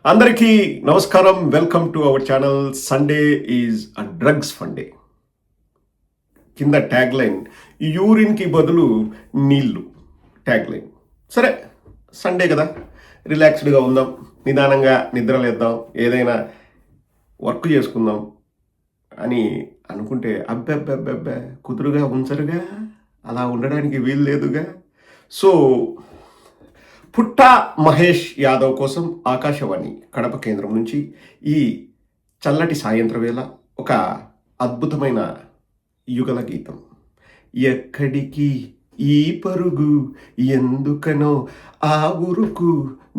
అందరికీ నమస్కారం. Welcome to our channel. Sunday is a drugs funday. కింద ట్యాగ్ లైన్ యూరిన్కి బదులు నీళ్ళు ట్యాగ్ లైన్. సరే, సండే కదా, రిలాక్స్డ్గా ఉందాం, నిదానంగా నిద్రలేద్దాం, ఏదైనా వర్క్ చేసుకుందాం అని అనుకుంటే అబ్బెబ్బెబ్బెబ్బే కుదురుగా ఉంచరుగా, అలా ఉండడానికి వీలు లేదుగా. సో పుట్టా మహేష్ యాదవ్ కోసం ఆకాశవాణి కడప కేంద్రం నుంచి ఈ చల్లటి సాయంత్రం వేళ ఒక అద్భుతమైన యుగల గీతం. ఎక్కడికి ఈ పరుగు, ఎందుకనో ఆ ఉరుకు,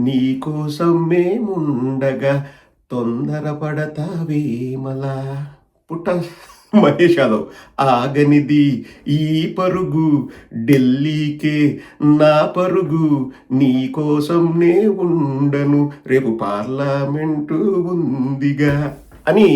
నీకోసం మేముండగా తొందరపడతావేమలా. పుట్ట మహేష్ యాదవ్ ఆగనిది ఈ పరుగు, ఢిల్లీకే నా పరుగు, నీకోసం నే ఉండను, రేపు పార్లమెంటు ఉందిగా అని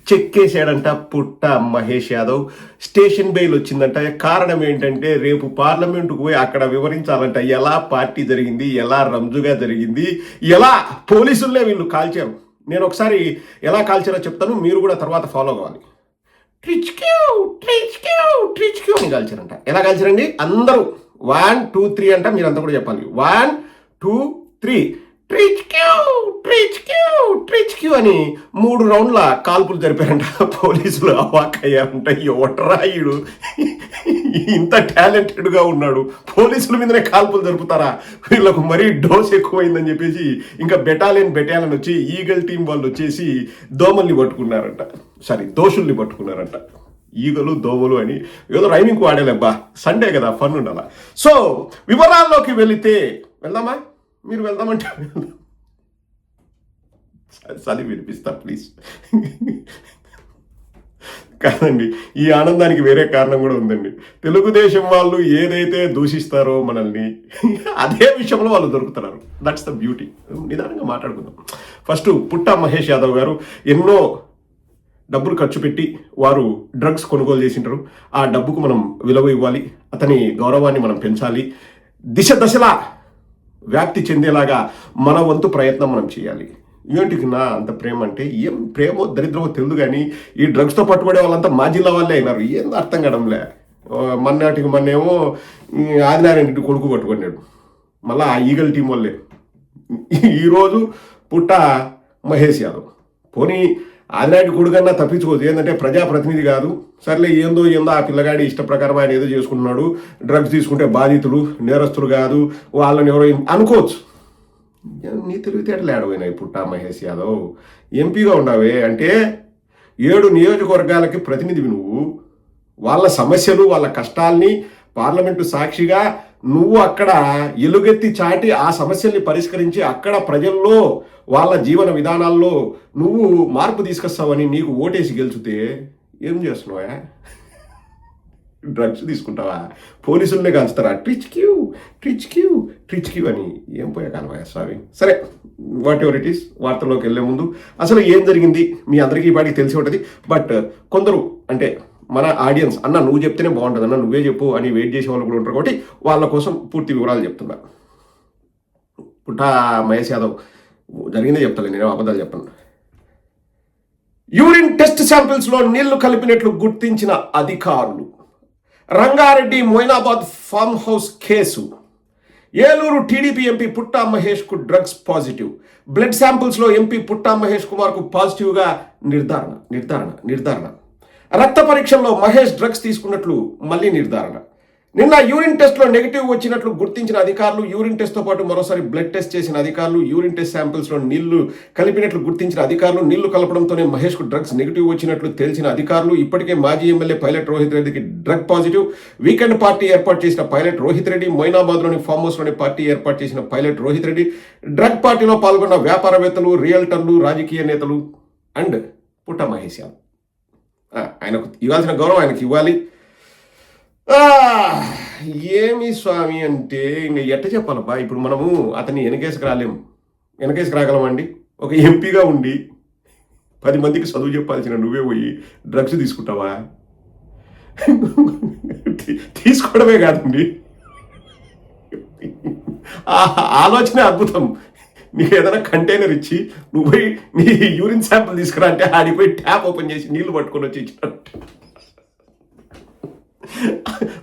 చెక్కేశాడంట పుట్ట మహేష్ యాదవ్. స్టేషన్ బెయిల్ వచ్చిందంట. కారణం ఏంటంటే రేపు పార్లమెంటుకు పోయి అక్కడ వివరించాలంట ఎలా పార్టీ జరిగింది, ఎలా రంజుగా జరిగింది, ఎలా పోలీసులనే వీళ్ళు కాల్చారు. నేను ఒకసారి ఎలా కాల్చారో చెప్తాను, మీరు కూడా తర్వాత ఫాలో కావాలి. ట్రిచ్క్యూ ట్రిచ్క్యూ ట్రిచ్క్యూ అని కాల్చారంట. ఎలా కాల్చారండి? అందరూ 1 2 3 అంట, మీరంతా కూడా చెప్పాలి. 1 2 3 ట్రిచ్క్యూ ట్రిచ్క్యూ ట్రిచ్క్యూ అని 3 రౌండ్ల కాల్పులు జరిపారంట. పోలీసులు అవాక్కయ్యారంట. ఎవట్రాయుడు ఇంత టాలెంటెడ్గా ఉన్నాడు, పోలీసుల మీదనే కాల్పులు జరుపుతారా, వీళ్ళకు మరీ డోస్ ఎక్కువైందని చెప్పేసి ఇంకా బెటాలియన్ వచ్చి ఈగల్ టీం వాళ్ళు వచ్చేసి దోమల్ని పట్టుకున్నారంట. దోషుల్ని పట్టుకున్నారంట. ఈగలు దోమలు అని ఏదో రైమింగ్ వాడేలేబ్బా, సండే కదా, ఫన్ ఉండాల. సో వివరాల్లోకి వెళ్దామా? మీరు వెళ్దామంటే చలి వినిపిస్తా ప్లీజ్. కాదండి, ఈ ఆనందానికి వేరే కారణం కూడా ఉందండి. తెలుగుదేశం వాళ్ళు ఏదైతే దూషిస్తారో మనల్ని, అదే విషయంలో వాళ్ళు దొరుకుతున్నారు. That's the beauty. నిదానంగా మాట్లాడుకుందాం. ఫస్ట్ పుట్టా మహేష్ యాదవ్ గారు ఎన్నో డబ్బులు ఖర్చు పెట్టి వారు డ్రగ్స్ కొనుగోలు చేసింటారు. ఆ డబ్బుకు మనం విలువ ఇవ్వాలి, అతని గౌరవాన్ని మనం పెంచాలి, దశలా వ్యాప్తి చెందేలాగా మన వంతు ప్రయత్నం మనం చేయాలి. ఏంటికి నా అంత ప్రేమ అంటే, ఏం ప్రేమో దరిద్రమో తెలియదు కానీ ఈ డ్రగ్స్తో పట్టుబడే వాళ్ళంతా మా జిల్లా వాళ్ళే అయినారు. ఏం అర్థం కావడంలే. మొన్నేమో ఆదినారాయణ రెడ్డి కొడుకు పట్టుకున్నాడు, మళ్ళీ ఆ ఈగల్ టీం వాళ్ళే. ఈరోజు పుట్ట మహేష్ యాదవ్. పోనీ ఆదినాయుడు కొడుకన్నా తప్పించుకోవచ్చు, ఏంటంటే ప్రజాప్రతినిధి కాదు. సర్లే, ఏందో ఆ పిల్లగాడి ఇష్ట ప్రకారం ఆయన ఏదో చేసుకుంటున్నాడు, డ్రగ్స్ తీసుకుంటే బాధితులు నేరస్తులు కాదు, వాళ్ళని ఎవరో అనుకోవచ్చు. నీ తెలివితేటలు ఏడవైనాయి పుట్టా మహేష్ యాదవ్. ఎంపీగా ఉన్నావే అంటే 7 నియోజకవర్గాలకి ప్రతినిధివి నువ్వు. వాళ్ళ సమస్యలు, వాళ్ళ కష్టాల్ని పార్లమెంటు సాక్షిగా నువ్వు అక్కడ ఎలుగెత్తి చాటి ఆ సమస్యల్ని పరిష్కరించి అక్కడ ప్రజల్లో వాళ్ళ జీవన విధానాల్లో నువ్వు మార్పు తీసుకొస్తావని నీకు ఓటేసి గెలిచితే ఏం చేస్తున్నావా? డ్రగ్స్ తీసుకుంటావా? పోలీసులనే కాల్స్తారా? ట్రిచ్క్యూ అని. ఏం పోయా కాలవా స్వామి. సరే, వాట్ ఎవర్ ఇట్ ఈస్. వార్తల్లోకి వెళ్ళే ముందు అసలు ఏం జరిగింది మీ అందరికీ పాటికి తెలిసి ఉంటుంది. బట్ కొందరు అంటే మన ఆడియన్స్, అన్న నువ్వు చెప్తేనే బాగుంటుంది, అన్న నువ్వే చెప్పు అని వెయిట్ చేసే వాళ్ళు కూడా ఉంటారు. కాబట్టి వాళ్ళ కోసం పూర్తి వివరాలు చెప్తున్నా. పుట్టా మహేష్ యాదవ్ జరిగిందే చెప్తాను, నేను అబద్ధాలు చెప్పను. యూరిన్ టెస్ట్ శాంపిల్స్లో నీళ్లు కలిపినట్లు గుర్తించిన అధికారులు. Rangareddy Moinabad farm house case. Eluru TDP MP Putta మహేష్కు డ్రగ్స్ పాజిటివ్. బ్లడ్ శాంపిల్స్లో ఎంపీ పుట్టా మహేష్ కుమార్కు పాజిటివ్గా నిర్ధారణ. రక్త పరీక్షల్లో మహేష్ డ్రగ్స్ తీసుకున్నట్లు మళ్ళీ నిర్ధారణ. నిన్న యూరిన్ టెస్ట్లో నెగిటివ్ వచ్చినట్లు గుర్తించిన అధికారులు, యూరిన్ టెస్ట్తో పాటు మరోసారి బ్లడ్ టెస్ట్ చేసిన అధికారులు, యూరిన్ టెస్ట్ శాంపిల్స్లో నీళ్లు కలిపినట్లు గుర్తించిన అధికారులు, నీళ్లు కలపడంతోనే మహేష్కు డ్రగ్స్ నెగిటివ్ వచ్చినట్లు తేల్చిన అధికారులు. ఇప్పటికే మాజీ ఎమ్మెల్యే పైలట్ రోహిత్ రెడ్డికి డ్రగ్ పాజిటివ్. వీకెండ్ పార్టీ ఏర్పాటు చేసిన పైలట్ రోహిత్ రెడ్డి, మొయినాబాద్లోని ఫామ్ హౌస్లోని పార్టీ ఏర్పాటు చేసిన పైలట్ రోహిత్ రెడ్డి, డ్రగ్ పార్టీలో పాల్గొన్న వ్యాపారవేత్తలు, రియల్టర్లు, రాజకీయ నేతలు అండ్ పుట్ట మహేష్ యాదవ్. ఆయనకు ఇవ్వాల్సిన గౌరవం ఆయనకు ఇవ్వాలి. ఏమి స్వామి అంటే ఇంకా ఎట్ట చెప్పాలబ్బా. ఇప్పుడు మనము అతన్ని వెనకేసుకు రాగలమండి? ఒక ఎంపీగా ఉండి 10 మందికి చదువు చెప్పాల్సిన నువ్వే పోయి డ్రగ్స్ తీసుకుంటావా? తీసుకోవడమే కాదండి, ఆలోచన అద్భుతం. నీకు ఏదైనా కంటైనర్ ఇచ్చి నువ్వు పోయి నీ యూరిన్ శాంపుల్ తీసుకురా అంటే ఆడిపోయి ట్యాప్ ఓపెన్ చేసి నీళ్లు పట్టుకొని వచ్చి ఇచ్చినట్టు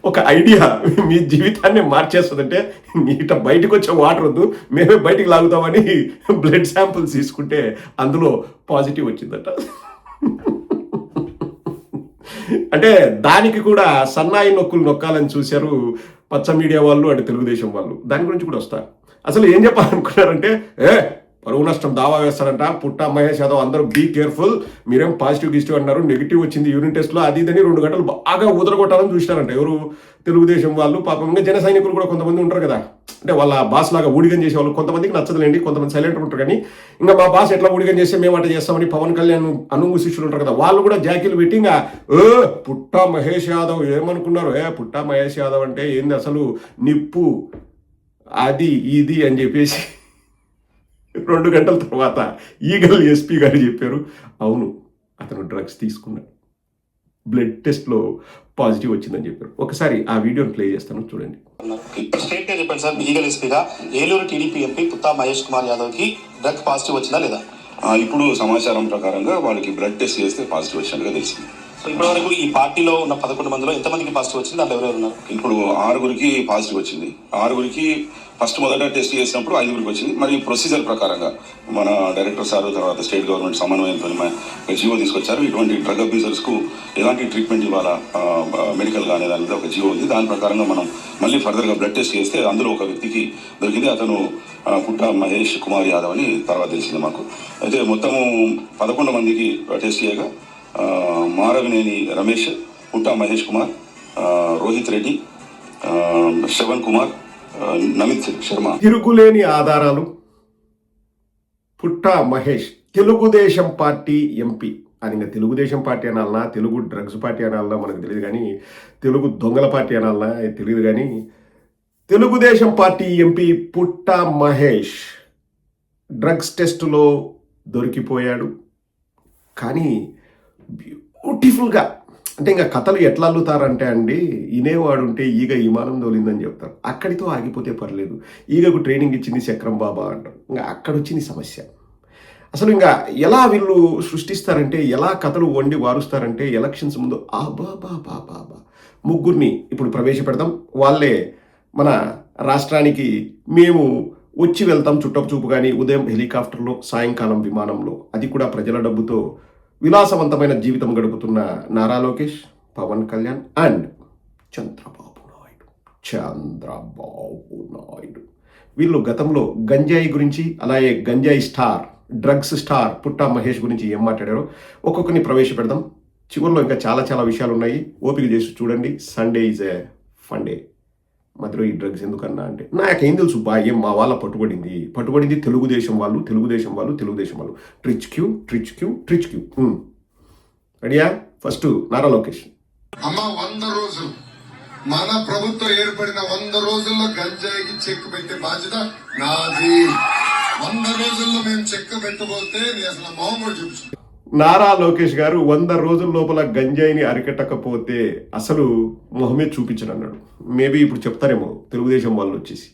ఒక ఐడియా మీ జీవితాన్ని మార్చేస్తుందంటే నీట బయటకు వచ్చే వాటర్ వద్దు, మేమే బయటికి లాగుతామని బ్లడ్ శాంపుల్స్ తీసుకుంటే అందులో పాజిటివ్ వచ్చిందట. అంటే దానికి కూడా సన్నాయి నొక్కులు నొక్కాలని చూశారు పచ్చ మీడియా వాళ్ళు, అటు తెలుగుదేశం వాళ్ళు. దాని గురించి కూడా వస్తారు. అసలు ఏం చెప్పాలనుకున్నారంటే, పరువు నష్టం దావా వేస్తారంట పుట్టా మహేష్ యాదవ్, అందరూ బీ కేర్ఫుల్, మీరేం పాజిటివ్ అన్నారు, నెగిటివ్ వచ్చింది యూరిన్ టెస్ట్లో, అది ఇదని 2 గంటలు బాగా ఉదరగొట్టాలని చూసినారంట ఎవరు, తెలుగుదేశం వాళ్ళు. పాపం ఇంకా జన సైనికులు కూడా కొంతమంది ఉంటారు కదా, అంటే వాళ్ళ బాస్ లాగా ఊడిగం చేసే వాళ్ళు కొంతమందికి నచ్చదులేండి, కొంతమంది సైలెంట్ ఉంటారు. కానీ ఇంకా మా బాస్ ఎట్లా ఊడిగం చేస్తే మేము అట్లా చేస్తామని పవన్ కళ్యాణ్ అనుంగు శిష్యులు ఉంటారు కదా, వాళ్ళు కూడా జాకీలు పెట్టి ఇంకా పుట్టా మహేష్ యాదవ్ ఏమనుకున్నారు, పుట్టా మహేష్ యాదవ్ అంటే ఏంది అసలు నిప్పు అది ఇది అని చెప్పేసి 2 గంటల తర్వాత ఈగల్ ఎస్పీ గారు చెప్పారు, అవును అతను డ్రగ్స్ తీసుకున్నాడు, బ్లడ్ టెస్ట్లో పాజిటివ్ వచ్చిందని చెప్పారు. ఒకసారి ఆ వీడియోని ప్లే చేస్తాను చూడండి. స్ట్రైట్ గా చెప్పండి సార్, ఈగల్ ఎస్పీగా ఏలూరు టీడీపీ ఎంపీ పుత్తా మహేష్ కుమార్ యాదవ్ కి డ్రగ్ పాజిటివ్ వచ్చిందా లేదా? ఇప్పుడు సమాచారం ప్రకారంగా వాళ్ళకి బ్లడ్ టెస్ట్ చేస్తే పాజిటివ్ వచ్చినట్టుగా తెలిసింది. సో ఇప్పటి వరకు ఈ పార్టీలో ఉన్న 11 మందిలో ఎంతమందికి పాజిటివ్ వచ్చింది, దాంట్లో ఎవరెవరు ఉన్నారు? ఇప్పుడు 6గురికి పాజిటివ్ వచ్చింది. 6గురికి మొదట టెస్ట్ చేసినప్పుడు 5గురికి వచ్చింది. మరి ప్రొసీజర్ ప్రకారంగా మన డైరెక్టర్ సార్ తర్వాత స్టేట్ గవర్నమెంట్ సమన్వయంతో జీవో తీసుకొచ్చారు. ఇటువంటి డ్రగ్ అబ్యూజర్స్కు ఎలాంటి ట్రీట్మెంట్ ఇవ్వాలా మెడికల్ అనే దాని మీద ఒక జీవో ఉంది. దాని ప్రకారంగా మనం మళ్ళీ ఫర్దర్గా బ్లడ్ టెస్ట్ చేస్తే అందులో ఒక వ్యక్తికి దొరికింది, అతను పుట్టా మహేష్ కుమార్ యాదవ్ అని తర్వాత తెలిసింది మాకు. అయితే మొత్తము 11 మందికి టెస్ట్ చేయగా మారవినేని రమేష్, పుట్టా మహేష్ కుమార్, రోహిత్ రెడ్డి, శ్రవణ్ కుమార్, నమిత్ శర్మ. తిరుగులేని ఆధారాలు. పుట్టా మహేష్ తెలుగుదేశం పార్టీ ఎంపీ అని, ఇంకా తెలుగుదేశం పార్టీ అనాలన్నా తెలుగు డ్రగ్స్ పార్టీ అనాలన్నా మనకు తెలియదు, కానీ తెలుగు దొంగల పార్టీ అనాలన్నా తెలియదు, కానీ Telugu Desam party MP Putta Mahesh drugs టెస్టులో దొరికిపోయాడు. కానీ బ్యూటిఫుల్గా, అంటే ఇంకా కథలు ఎట్లా అల్లుతారంటే అండి, వినేవాడు ఉంటే ఈగ విమానం దోలిందని చెప్తారు. అక్కడితో ఆగిపోతే పర్లేదు, ఈగకు ట్రైనింగ్ ఇచ్చింది చక్రం బాబా అంటారు. ఇంకా అక్కడ వచ్చింది సమస్య. అసలు ఇంకా ఎలా వీళ్ళు సృష్టిస్తారంటే, ఎలా కథలు వండి వారుస్తారంటే, ఎలక్షన్స్ ముందు బాబా ముగ్గురిని ఇప్పుడు ప్రవేశపెడతాం, వాళ్ళే మన రాష్ట్రానికి మేము వచ్చి వెళ్తాం చుట్టపు చూపు, కానీ ఉదయం హెలికాప్టర్లో, సాయంకాలం విమానంలో, అది కూడా ప్రజల డబ్బుతో విలాసవంతమైన జీవితం గడుపుతున్న నారా లోకేష్, పవన్ కళ్యాణ్ అండ్ చంద్రబాబు నాయుడు. వీళ్ళు గతంలో గంజాయి గురించి, అలాగే గంజాయి స్టార్, డ్రగ్స్ స్టార్ పుట్టా మహేష్ గురించి ఏం మాట్లాడారో ఒక్కొక్కరిని ప్రవేశపెడదాం. చివరిలో ఇంకా చాలా విషయాలు ఉన్నాయి, ఓపిక చేసి చూడండి. Sunday is a fun day. మధ్యలో ఈ డ్రగ్స్ ఎందుకన్నా అంటే, నాకేం తెలుసు ఏం మా వాళ్ళ పట్టుబడింది తెలుగుదేశం వాళ్ళు. ట్రిచ్ క్యూ. రెడీయా? ఫస్ట్ నారా లోకేష్. అమ్మ 100 రోజులు మన ప్రభుత్వం ఏర్పడిన 100 రోజుల్లో గంజాయికి చెక్ పెట్టే బాధ్యత నాది. 100 రోజుల్లో మేము చెక్ పెట్టబోతే అసలు మామూలు చూపించు. నారా లోకేష్ గారు 100 రోజుల లోపల గంజాయిని అరికట్టకపోతే అసలు మొహమే చూపించనన్నాడు. మేబీ ఇప్పుడు చెప్తారేమో తెలుగుదేశం వాళ్ళు వచ్చేసి,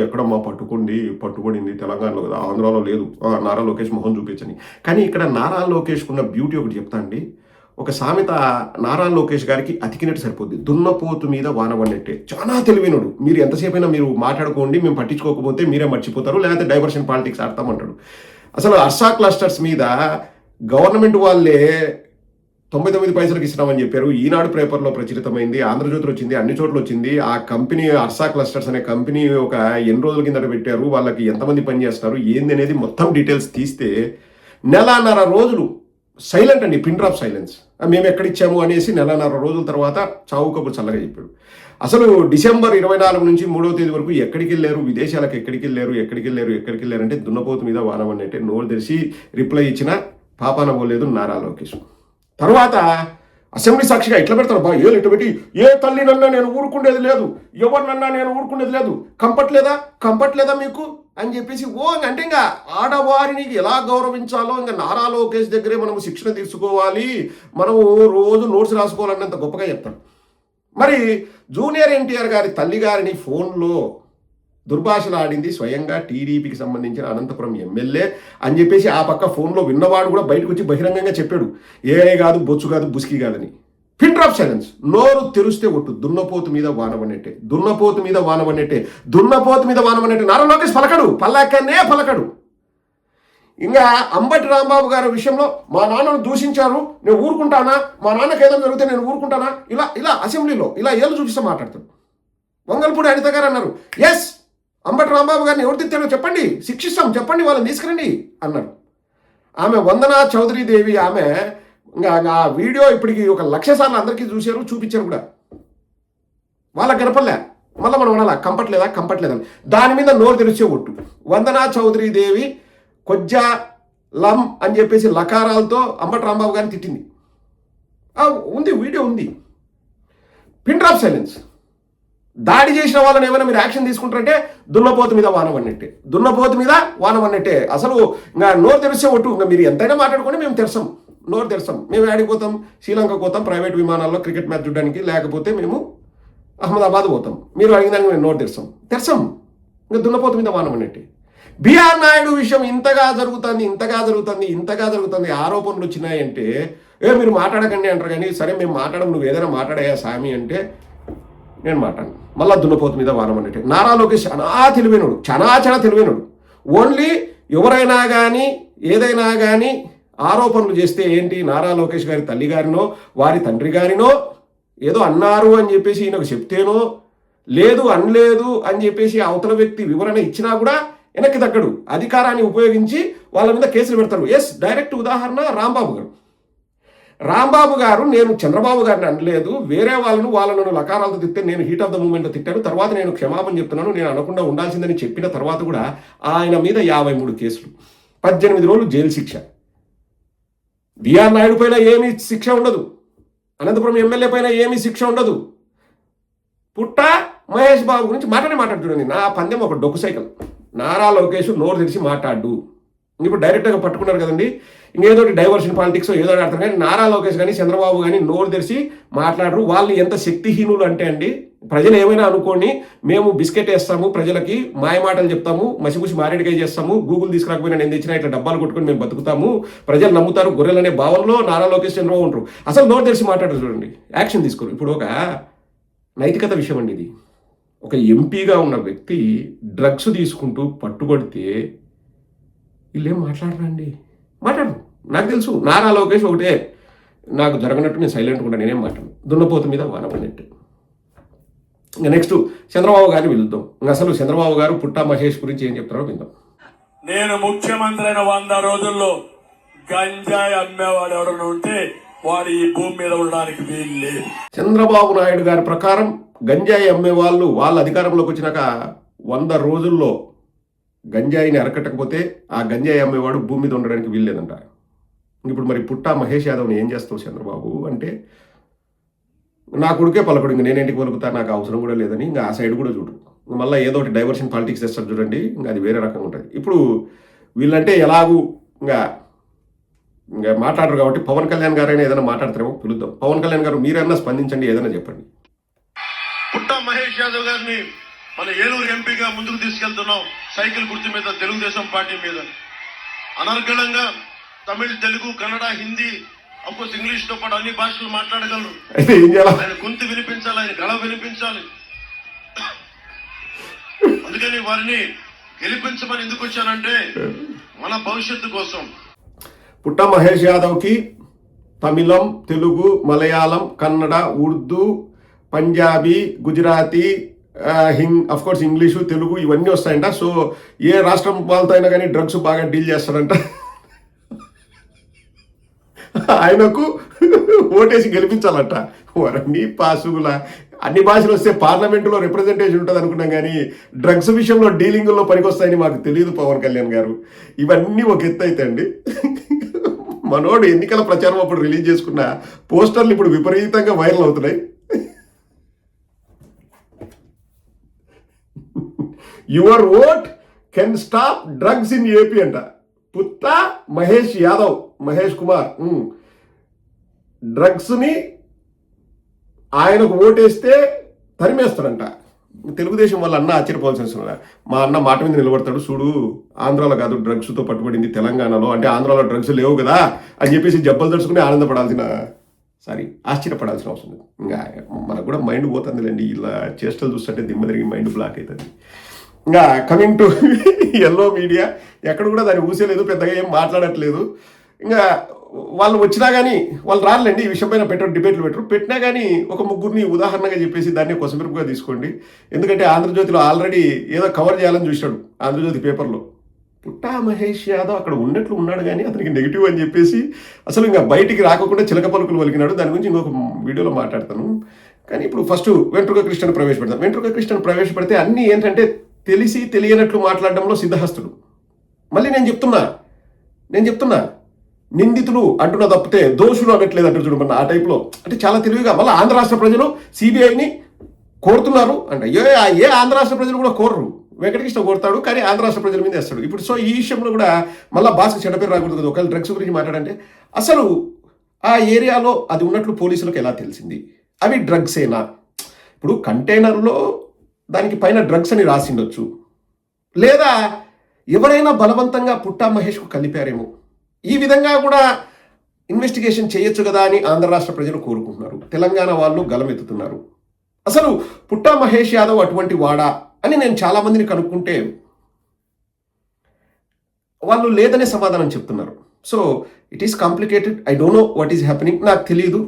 ఎక్కడమ్మా పట్టుబడింది తెలంగాణలో కదా, ఆంధ్రాలో లేదు, నారా లోకేష్ మొహం చూపించని. కానీ ఇక్కడ నారా లోకేష్ ఉన్న బ్యూటీ ఒకటి చెప్తా అండి. ఒక సామెత నారా లోకేష్ గారికి అతికినట్టు సరిపోద్ది, దున్నపోతు మీద వాన పడినట్టే. చాలా తెలివైనడు. మీరు ఎంతసేపైనా మీరు మాట్లాడుకోండి, మేము పట్టించుకోకపోతే మీరే మర్చిపోతారు, లేకపోతే డైవర్షన్ పాలిటిక్స్ ఆడతామంటాడు. అసలు అర్సా క్లస్టర్స్ మీద గవర్నమెంట్ వాళ్ళే 99 పైసలకు ఇస్తున్నామని చెప్పారు. ఈనాడు పేపర్లో ప్రచురితమైంది, ఆంధ్రజ్యోతిలో వచ్చింది, అన్ని చోట్ల వచ్చింది. ఆ కంపెనీ అర్సా క్లస్టర్స్ అనే కంపెనీ ఒక ఎన్ని రోజుల కిందట పెట్టారు, వాళ్ళకి ఎంతమంది పని చేస్తున్నారు ఏంది అనేది మొత్తం డీటెయిల్స్ తీస్తే 1.5 రోజులు సైలెంట్ అండి, పిన్ డ్రాప్ సైలెన్స్. మేము ఎక్కడిచ్చాము అనేసి 1.5 రోజుల తర్వాత చావు కబురు చల్లగా చెప్పాడు. అసలు డిసెంబర్ 24 నుంచి 3వ తేదీ వరకు ఎక్కడికి వెళ్ళారు, విదేశాలకు ఎక్కడికి వెళ్ళారు అంటే దున్నపోతు మీద వానమన్నట్టే నోరు తెరిచి రిప్లై ఇచ్చిన పాపాన పోలేదు నారా లోకేష్. తర్వాత అసెంబ్లీ సాక్షిగా ఇట్లా పెడతారు, ఏళ్ళు ఇటు పెట్టి, ఏ తల్లినన్నా నేను ఊరుకుండేది లేదు, ఎవరినన్నా నేను ఊరుకుండేది లేదు, కంపట్లేదా మీకు అని చెప్పేసి అంటే ఇంకా ఆడవారిని ఎలా గౌరవించాలో ఇంకా నారా లోకేష్ దగ్గరే మనము శిక్షణ తీసుకోవాలి, మనము రోజు నోట్స్ రాసుకోవాలన్నంత గొప్పగా చెప్తాడు. మరి జూనియర్ ఎన్టీఆర్ గారి తల్లి గారిని ఫోన్లో దుర్భాషలు ఆడింది స్వయంగా టీడీపీకి సంబంధించిన అనంతపురం ఎమ్మెల్యే అని చెప్పేసి ఆ పక్క ఫోన్లో విన్నవాడు కూడా బయటకు వచ్చి బహిరంగంగా చెప్పాడు. ఏ కాదు, బొచ్చు కాదు, బుస్కి కాదని. Pin drop silence. నోరు తెరిస్తే ఒట్టు. దున్నపోతు మీద వానవన్నట్టే, దున్నపోతు మీద వానవన్నట్టే, దున్నపోతు మీద వానవన్నట్టే. నారా లోకేష్ పలకడు, పల్లకనే పలకడు. ఇంకా అంబటి రాంబాబు గారి విషయంలో మా నాన్నను దూషించారు, నేను ఊరుకుంటానా, మా నాన్నకి ఏదైనా జరిగితే నేను ఊరుకుంటానా, ఇలా ఇలా అసెంబ్లీలో ఇలా ఏళ్ళు చూపిస్తే మాట్లాడతాడు. వంగల్పూడి అనిత గారు అన్నారు, ఎస్ అంబటి రాంబాబు గారిని ఎవరు తిట్టారో చెప్పండి, శిక్షిస్తాం, చెప్పండి, వాళ్ళని తీసుకురండి అన్నారు. ఆమె వందనా చౌదరి దేవి, ఆమె ఇంకా ఆ వీడియో ఇప్పటికి 1,00,000 సార్లు అందరికీ చూశారు, చూపించారు కూడా. వాళ్ళకి గడపలే, మళ్ళీ మనం అనాలా కంపట్లేదా దాని మీద నోరు తెరిచే ఒట్టు. వందనా చౌదరి దేవి కొజ్జా లం అని చెప్పేసి లకారాలతో అంబటి రాంబాబు గారిని తిట్టింది. ఉంది, వీడియో ఉంది. Pin drop silence. దాడి చేసిన వాళ్ళని ఏమైనా మీరు యాక్షన్ తీసుకుంటారంటే దున్నపోతు మీద వానవన్నట్టే, దున్నపోతు మీద వానవన్నట్టే. అసలు ఇంకా నోరు తెరిచే ఒట్టు. ఇంకా మీరు ఎంతైనా మాట్లాడుకొని మేము తెరసాం, నోరు తెరసాం. మేము ఆడిపోతాం, శ్రీలంక పోతాం ప్రైవేట్ విమానాల్లో క్రికెట్ మ్యాచ్ చూడడానికి, లేకపోతే మేము అహ్మదాబాద్ పోతాం. మీరు అడిగిన దానికి మేము నోరు తెరసాం. ఇంకా దున్నపోతు మీద వానవన్నట్టే. బిఆర్ నాయుడు విషయం ఇంతగా జరుగుతుంది, ఆరోపణలు వచ్చినాయంటే మీరు మాట్లాడకండి అంటారు. కానీ సరే మేము మాట్లాడడం, నువ్వు ఏదైనా మాట్లాడాయా సామి అంటే నేను మాట్లాడను. మళ్ళా దున్నపోతు మీద వానమన్నట్టే. నారా లోకేష్ చాలా తెలివైనడు. ఓన్లీ ఎవరైనా కానీ ఏదైనా కానీ ఆరోపణలు చేస్తే ఏంటి, నారా లోకేష్ గారి తల్లి గారినో వారి తండ్రి గారినో ఏదో అన్నారు అని చెప్పేసి ఈయనకు చెప్తేనో, లేదు అనలేదు అని చెప్పేసి అవతల వ్యక్తి వివరణ ఇచ్చినా కూడా వెనక్కి తగ్గడు. అధికారాన్ని ఉపయోగించి వాళ్ళ మీద కేసులు పెడతారు. ఎస్, డైరెక్ట్ ఉదాహరణ రాంబాబు గారు నేను చంద్రబాబు గారిని అనలేదు, వేరే వాళ్ళను లకారాలతో తిట్టే, నేను హీట్ ఆఫ్ ద మూమెంట్లో తిట్టాను, తర్వాత నేను క్షమాపణ చెప్తున్నాను, నేను అనకుండా ఉండాల్సిందని చెప్పిన తర్వాత కూడా ఆయన మీద 53 కేసులు, 18 రోజులు జైలు శిక్ష. బిఆర్ నాయుడు పైన ఏమీ శిక్ష ఉండదు, అనంతపురం ఎమ్మెల్యే పైన ఏమీ శిక్ష ఉండదు. పుట్ట మహేష్ బాబు గురించి మాట్లాడు చూడండి. నా పందెం ఒక డొక్కు సైకిల్. నారా లోకేష్ నోరు తెరిచి మాట్లాడు. ఇప్పుడు డైరెక్ట్గా పట్టుకున్నారు కదండి, ఇంకేదో డైవర్షన్ పాలిటిక్స్ ఏదో అర్థం. కానీ నారా లోకేష్ కానీ చంద్రబాబు కానీ నోరు తెరిచి మాట్లాడరు. వాళ్ళు ఎంత శక్తిహీనులు అంటే అండి, ప్రజలు ఏమైనా అనుకోండి, మేము బిస్కెట్ వేస్తాము, ప్రజలకి మాయమాటలు చెప్తాము, మసిగుసి మారేడికాయ చేస్తాము, గూగుల్ తీసుకురాకపోయినా నేను తెచ్చినా ఇట్లా డబ్బాలు కొట్టుకుని మేము బతుకుతాము, ప్రజలు నమ్ముతారు, గొర్రెలు అనే భావనలో నారా లోకేష్ చంద్రబాబు ఉంటారు. అసలు నోరు తెరిచి మాట్లాడరు చూడండి, యాక్షన్ తీసుకోరు. ఇప్పుడు ఒక నైతికత విషయం అండి ఇది. ఒక ఎంపీగా ఉన్న వ్యక్తి డ్రగ్స్ తీసుకుంటూ పట్టుబడితే వీళ్ళేం మాట్లాడరండి, మాట్లాడరు. నాకు తెలుసు నారా లోకేష్ ఒకటే, నాకు జరగనట్టు నేను సైలెంట్గా ఉంటాను, నేనేం మాట్లాడను. దున్నపోతు మీద వానపడినట్టు. ఇంకా నెక్స్ట్ చంద్రబాబు గారిని వెళ్దాం. ఇంకా అసలు చంద్రబాబు గారు పుట్టా మహేష్ గురించి ఏం చెప్తారో విందాం. నేను ముఖ్యమంత్రి అయిన 100 రోజుల్లో గంజాయి అమ్మేవాడు ఎవరైనా ఉంటే వాడు ఈ భూమి మీద ఉండడానికి వీలు లేదు. చంద్రబాబు నాయుడు గారి ప్రకారం గంజాయి అమ్మే వాళ్ళ అధికారంలోకి వచ్చినాక 100 రోజుల్లో గంజాయిని అరకట్టకపోతే ఆ గంజాయి అమ్మేవాడు భూమి మీద ఉండడానికి వీల్లేదంట. ఇప్పుడు మరి పుట్టా మహేష్ యాదవ్ని ఏం చేస్తావు చంద్రబాబు అంటే, నా కొడుకే పలకడు, ఇంక నేనేంటికి పలుకుతా, నాకు అవసరం కూడా లేదని ఇంకా ఆ సైడ్ కూడా చూడు. మళ్ళీ ఏదో ఒకటి డైవర్షన్ పాలిటిక్స్ చేస్తారు చూడండి, ఇంకా అది వేరే రకంగా ఉంటుంది. ఇప్పుడు వీళ్ళంటే ఎలాగూ ఇంకా మాట్లాడరు కాబట్టి పవన్ కళ్యాణ్ గారైనా ఏదైనా మాట్లాడతారేమో పిలుద్దాం. పవన్ కళ్యాణ్ గారు మీరైనా స్పందించండి, ఏదైనా చెప్పండి. పుట్టా మహేష్ యాదవ్ గారిని మన ఏలూరు ఎంపీగా ముందుకు తీసుకెళ్తున్నాం. సైకిల్ గుర్తు మీద, తెలుగుదేశం పార్టీ మీద అనర్గళంగా తమిళ్, తెలుగు, కన్నడ, హిందీ, అఫ్కోర్స్ ఇంగ్లీష్ తో పాటు అన్ని భాషలు మాట్లాడగలరు. ఆయన గొంతు వినిపించాలి, ఆయన గళ వినిపించాలి. అందుకని వారిని గెలిపించమని ఎందుకు వచ్చానంటే మన భవిష్యత్తు కోసం. పుట్టా మహేష్ యాదవ్కి తమిళం, తెలుగు, మలయాళం, కన్నడ, ఉర్దూ, పంజాబీ, గుజరాతీ, అఫ్కోర్స్ ఇంగ్లీషు, తెలుగు ఇవన్నీ వస్తాయంట. సో ఏ రాష్ట్రం వాళ్ళతో అయినా కానీ డ్రగ్స్ బాగా డీల్ చేస్తారంట. ఆయనకు ఓటేసి గెలిపించాలంట. వరన్నీ పాసుగుల అన్ని భాషలు వస్తే పార్లమెంటులో రిప్రజెంటేషన్ ఉంటుంది అనుకున్నాం, కానీ డ్రగ్స్ విషయంలో డీలింగుల్లో పనికొస్తాయని మాకు తెలియదు పవన్ కళ్యాణ్ గారు. ఇవన్నీ ఒక ఎత్తు అయితే అండి. మనోడు ఎన్నికల ప్రచారం అప్పుడు రిలీజ్ చేసుకున్న పోస్టర్లు ఇప్పుడు విపరీతంగా వైరల్ అవుతున్నాయి. Your vote can stop drugs in AP అంట. పుట్టా మహేష్ యాదవ్, మహేష్ కుమార్ డ్రగ్స్ని ఆయనకు ఓటేస్తే తరిమేస్తాడంట. తెలుగుదేశం వాళ్ళ అన్న ఆశ్చర్యపోవాల్సిన అవసరం లేదు. మా అన్న మాట మీద నిలబడతాడు, చూడు ఆంధ్రాలో కాదు డ్రగ్స్తో పట్టుబడింది తెలంగాణలో, అంటే ఆంధ్రాలో డ్రగ్స్ లేవు కదా అని చెప్పేసి జబ్బలు తడుచుకుని ఆశ్చర్యపడాల్సిన అవసరం లేదు. ఇంకా మనకు కూడా మైండ్ పోతుందిలేండి, ఇలా చేష్టలు చూస్తుంటే దిమ్మ తిరిగి మైండ్ బ్లాక్ అవుతుంది. ఇంకా కమింగ్ టు ఎల్లో మీడియా, ఎక్కడ కూడా దాన్ని ఊసేలేదు, పెద్దగా ఏం మాట్లాడట్లేదు. ఇంకా వాళ్ళు వచ్చినా కానీ వాళ్ళు రాలేండి, ఈ విషయం పైన డిబేట్లు పెట్టినా కానీ ఒక ముగ్గురిని ఉదాహరణగా చెప్పేసి దాన్ని కొసమెరుపుగా తీసుకోండి. ఎందుకంటే ఆంధ్రజ్యోతిలో ఆల్రెడీ ఏదో కవర్ చేయాలని చూశాడు, ఆంధ్రజ్యోతి పేపర్లో పుట్టా మహేష్ యాదవ్ అక్కడ ఉన్నట్లు ఉన్నాడు కానీ అతనికి నెగిటివ్ అని చెప్పేసి అసలు ఇంకా బయటికి రాకుండా చిలక పలుకులు పలికినాడు. దాని గురించి ఇంకొక వీడియోలో మాట్లాడతాను. కానీ ఇప్పుడు ఫస్ట్ వెంట్రుక కృష్ణను ప్రవేశపెడతాను. వెంట్రుక కృష్ణను ప్రవేశపెడితే అన్నీ ఏంటంటే తెలిసి తెలియనట్లు మాట్లాడడంలో సిద్ధహస్తుడు. మళ్ళీ నేను చెప్తున్నా నిందితులు అంటున్నా తప్పితే దోషులు అనట్లేదు అంటారు చూడమన్న ఆ టైప్లో. అంటే చాలా తెలివిగా మళ్ళీ ఆంధ్ర రాష్ట్ర ప్రజలు సిబిఐని కోరుతున్నారు అంటే ఏ ఆంధ్ర రాష్ట్ర ప్రజలు కూడా కోరరు, వెంకటకృష్ణ కోరుతాడు కానీ ఆంధ్ర రాష్ట్ర ప్రజల మీద వేస్తాడు. ఇప్పుడు సో ఈ విషయంలో కూడా మళ్ళీ బాస్కి చెడ్డ పేరు రాకూడదు కదా. ఒకవేళ డ్రగ్స్ గురించి మాట్లాడంటే అసలు ఆ ఏరియాలో అది ఉన్నట్లు పోలీసులకు ఎలా తెలిసింది, అవి డ్రగ్సేనా? ఇప్పుడు కంటైనర్లో దానికి పైన డ్రగ్స్ అని రాసిండొచ్చు, లేదా ఎవరైనా బలవంతంగా పుట్టా మహేష్కు కలిపారేమో. ఈ విధంగా కూడా ఇన్వెస్టిగేషన్ చేయొచ్చు కదా అని ఆంధ్ర రాష్ట్ర ప్రజలు కోరుకుంటున్నారు, తెలంగాణ వాళ్ళు గలమెత్తుతున్నారు. అసలు పుట్టా మహేష్ యాదవ్ అటువంటి వాడా అని నేను చాలామందిని కనుక్కుంటే వాళ్ళు లేదనే సమాధానం చెప్తున్నారు. So it is complicated, I don't know what is happening. నాకు తెలియదు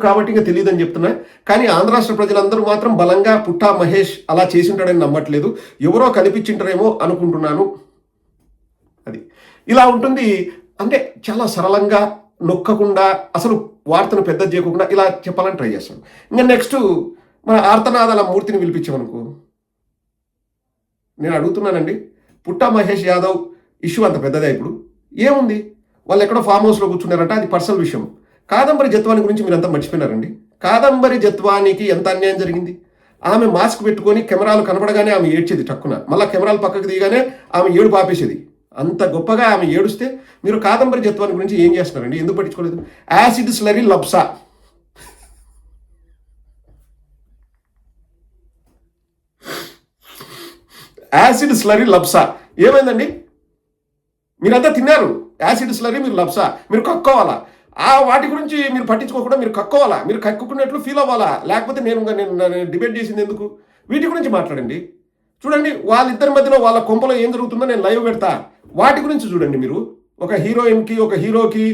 కాబట్టి ఇంకా తెలియదు అని చెప్తున్నా. కానీ ఆంధ్ర రాష్ట్ర ప్రజలందరూ మాత్రం బలంగా పుట్టా మహేష్ అలా చేసి ఉంటాడని నమ్మట్లేదు, ఎవరో కనిపించింటారేమో అనుకుంటున్నాను. అది ఇలా ఉంటుంది. అంటే చాలా సరళంగా నొక్కకుండా అసలు వార్తను పెద్ద చేయకుండా ఇలా చెప్పాలని ట్రై చేస్తాను. ఇంకా నెక్స్ట్ మన ఆర్తనాదాల మూర్తిని పిలిపించామనుకో, నేను అడుగుతున్నానండి, పుట్టా మహేష్ యాదవ్ ఇష్యూ అంత పెద్దదే. ఇప్పుడు ఏముంది, వాళ్ళు ఎక్కడో ఫామ్ హౌస్లో కూర్చున్నారంటే అది పర్సనల్ విషయం. కాదంబరి జత్వాని గురించి మీరంతా మర్చిపోయినారండి. కాదంబరి జత్వానికి ఎంత అన్యాయం జరిగింది. ఆమె మాస్క్ పెట్టుకొని కెమెరాలు కనపడగానే ఆమె ఏడ్చేది టక్కున, మళ్ళీ కెమెరాలు పక్కకు దిగానే ఆమె ఏడు పాపేసేది. అంత గొప్పగా ఆమె ఏడుస్తే మీరు కాదంబరి జత్వాని గురించి ఏం చేస్తున్నారండి, ఎందుకు పట్టించుకోలేదు? యాసిడ్ స్లరీ లబ్సా, యాసిడ్ స్లరీ లబ్సా ఏమైందండి? మీరంతా తిన్నారు యాసిడ్ స్లరీ, మీరు లబ్సా, మీరు కక్కోవాలా. ఆ వాటి గురించి మీరు పట్టించుకోకుండా మీరు కక్కోవాలా, మీరు కక్కుకున్నట్లు ఫీల్ అవ్వాలా. లేకపోతే నేను డిబేట్ చేసింది ఎందుకు? వీటి గురించి మాట్లాడండి. చూడండి వాళ్ళిద్దరి మధ్యలో వాళ్ళ కొంపలో ఏం జరుగుతుందో నేను లైవ్ పెడతా, వాటి గురించి చూడండి. మీరు ఒక హీరోయిన్కి ఒక హీరోకి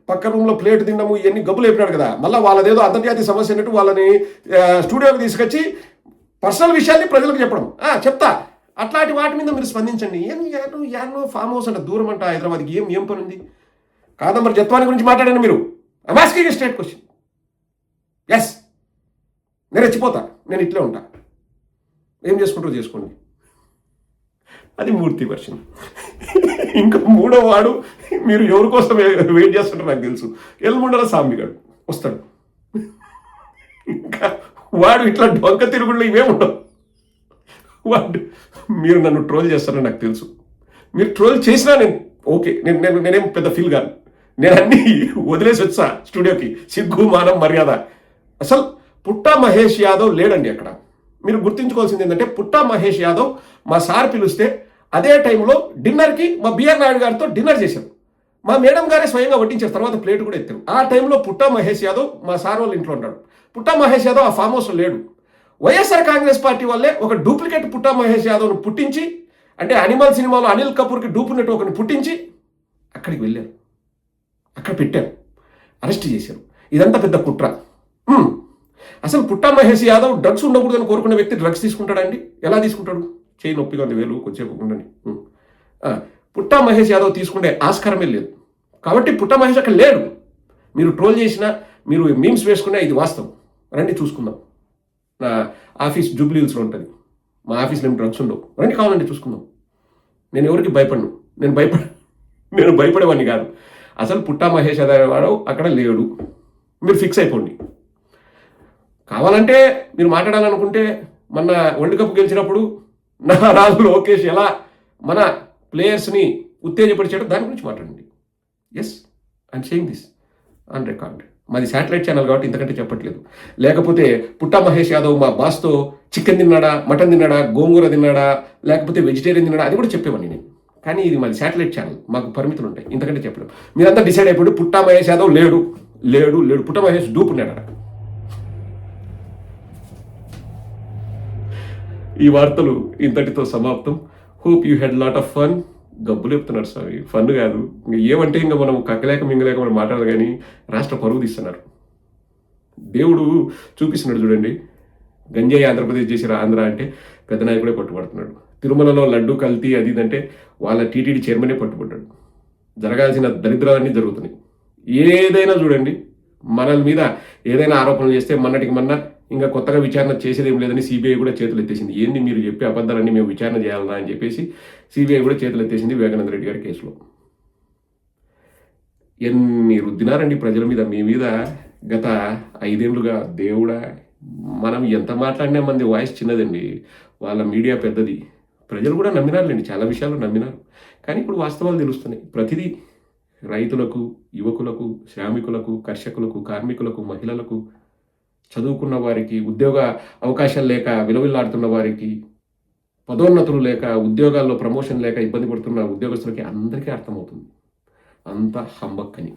పక్క రూమ్లో ప్లేట్ తినడము ఇవన్నీ గబ్బులు అయిపోయాడు కదా. మళ్ళీ వాళ్ళదేదో అంతర్జాతీయ సమస్య అన్నట్టు వాళ్ళని స్టూడియోకి తీసుకొచ్చి పర్సనల్ విషయాన్ని ప్రజలకు చెప్పడం చెప్తా. అట్లాంటి వాటి మీద మీరు స్పందించండి. యానో ఫామ్ హౌస్ అంటే దూరం అంట హైదరాబాద్కి, ఏం పని ఉంది? కాదంబరి జత్వాని గురించి మాట్లాడండి మీరు. అమాస్కి స్ట్రేట్ క్వశ్చన్. ఎస్, నేను రెచ్చిపోతా, నేను ఇట్లే ఉంటా, ఏం చేసుకుంటూ చేసుకోండి. అది మూర్తి వర్షన్. ఇంకా మూడో వాడు మీరు ఎవరి కోసం వెయిట్ చేస్తుంటారో నాకు తెలుసు, ఎల్ముండల సాంబిగాడు వస్తాడు. ఇంకా వాడు ఇట్లా డొంక తిరుగుళ్ళు ఇవే ఉండవు. వాడు మీరు నన్ను ట్రోల్ చేస్తారని నాకు తెలుసు. మీరు ట్రోల్ చేసినా నేను ఓకే, నేనేం పెద్ద ఫీల్ కాదు. నేను అన్నీ వదిలేసి వచ్చా స్టూడియోకి, సిగ్గు మానం మర్యాద. అసలు పుట్టా మహేష్ యాదవ్ లేడండి అక్కడ. మీరు గుర్తుంచుకోవాల్సింది ఏంటంటే పుట్టా మహేష్ యాదవ్ మా సార్ పిలిస్తే అదే టైంలో డిన్నర్కి మా బిఆర్ నాయుడు గారితో డిన్నర్ చేశారు. మా మేడం గారే స్వయంగా వడ్డించారు, తర్వాత ప్లేట్ కూడా ఎత్తారు. ఆ టైంలో పుట్టా మహేష్ యాదవ్ మా సార్ వాళ్ళ ఇంట్లో ఉన్నాడు. పుట్టా మహేష్ యాదవ్ ఆ ఫామ్ హౌస్లో లేడు. వైఎస్ఆర్ కాంగ్రెస్ పార్టీ వాళ్ళే ఒక డూప్లికేట్ పుట్టా మహేష్ యాదవ్ను పుట్టించి, అంటే అనిమల్ సినిమాలో అనిల్ కపూర్కి డూప్లికేట్ ఒకరిని పుట్టించి అక్కడికి వెళ్ళారు, అక్కడ పెట్టారు, అరెస్ట్ చేశారు. ఇదంతా పెద్ద కుట్ర. అసలు పుట్టా మహేష్ యాదవ్ డ్రగ్స్ ఉండకూడదని కోరుకున్న వ్యక్తి డ్రగ్స్ తీసుకుంటాడండి? ఎలా తీసుకుంటాడు? చేయి నొప్పిగా ఉంది, వేలు కొంచెంసేపు ఉండండి. పుట్టా మహేష్ యాదవ్ తీసుకుంటే ఆస్కారమే లేదు. కాబట్టి పుట్టా మహేష్ అక్కడ లేడు. మీరు ట్రోల్ చేసినా, మీరు మీమ్స్ వేసుకున్నా ఇది వాస్తవం. రండి చూసుకుందాం. నా ఆఫీస్ జూబ్లీహిల్స్లో ఉంటుంది, మా ఆఫీస్లో ఏం డ్రగ్స్ ఉండవు. రండి కావాలండి చూసుకుందాం. నేను ఎవరికి భయపడను, నేను భయపడేవాడిని కాదు. అసలు పుట్టా మహేష్ యాదవ్ అక్కడ లేడు, మీరు ఫిక్స్ అయిపోండి. కావాలంటే మీరు మాట్లాడాలనుకుంటే మొన్న వరల్డ్ కప్ గెలిచినప్పుడు నారాజు లోకేష్ ఎలా మన ప్లేయర్స్ని ఉత్తేజపరిచాడో దాని గురించి మాట్లాడండి. Yes, I'm saying this on record. మాది శాటిలైట్ ఛానల్ కాబట్టి ఇంతకంటే చెప్పట్లేదు. లేకపోతే పుట్టా మహేష్ యాదవ్ మా బాస్తో చికెన్ తిన్నాడా, మటన్ తిన్నాడా, గోంగూర తిన్నాడా, లేకపోతే వెజిటేరియన్ తిన్నాడా, అది కూడా చెప్పేవాడిని నేను. కానీ ఇది మాది శాటిలైట్ ఛానల్, మాకు పరిమితులు ఉంటాయి, ఇంతకంటే చెప్పలేము. మీరంతా డిసైడ్ అయిపోయి పుట్టా మహేష్ యాదవ్ లేడు లేడు లేడు, పుట్ట మహేష్ డూప్ ఉన్నాడా. ఈ వార్తలు ఇంతటితో సమాప్తం. Hope you had lot of fun. గబ్బులు చెప్తున్నారు స్వామి, ఫన్ కాదు. ఇంకా ఏమంటే ఇంకా మనం కక్కలేక మింగలేక మనం మాట్లాడాలి, కానీ రాష్ట్ర పరువు తీస్తున్నారు. దేవుడు చూపిస్తున్నాడు చూడండి. గంజాయి ఆంధ్రప్రదేశ్ చేసిన ఆంధ్ర అంటే పెద్ద నాయకుడే పట్టుబడుతున్నాడు. తిరుమలలో లడ్డు కల్తీ అది ఇదంటే వాళ్ళ టీటీడీ చైర్మనే పట్టుబడ్డాడు. జరగాల్సిన దరిద్రాలన్నీ జరుగుతున్నాయి. ఏదైనా చూడండి, మనల మీద ఏదైనా ఆరోపణలు చేస్తే మొన్నటికి మొన్న ఇంకా కొత్తగా విచారణ చేసేది ఏం లేదని సిబిఐ కూడా చేతులు ఎత్తేసింది. ఏంది మీరు చెప్పే అబద్ధాలన్నీ మేము విచారణ చేయాలన్నా అని చెప్పేసి సిబిఐ కూడా చేతులు ఎత్తేసింది వివేకానంద రెడ్డి గారి కేసులో. ఎన్ని రుద్దినారండి ప్రజల మీద, మీ మీద గత 5 ఏళ్లుగా. దేవుడా, మనం ఎంత మాట్లాడినా మంది వాయిస్ చిన్నదండి, వాళ్ళ మీడియా పెద్దది. ప్రజలు కూడా నమ్మినారులేండి, చాలా విషయాలు నమ్మినారు. కానీ ఇప్పుడు వాస్తవాలు తెలుస్తున్నాయి. ప్రతిదీ రైతులకు, యువకులకు, శ్రామికులకు, కర్షకులకు, కార్మికులకు, మహిళలకు, చదువుకున్న వారికి, ఉద్యోగ అవకాశాలు లేక విలువలాడుతున్న వారికి, పదోన్నతులు లేక, ఉద్యోగాల్లో ప్రమోషన్ లేక ఇబ్బంది పడుతున్న ఉద్యోగస్తులకి అందరికీ అర్థమవుతుంది అంత హంబక్కని.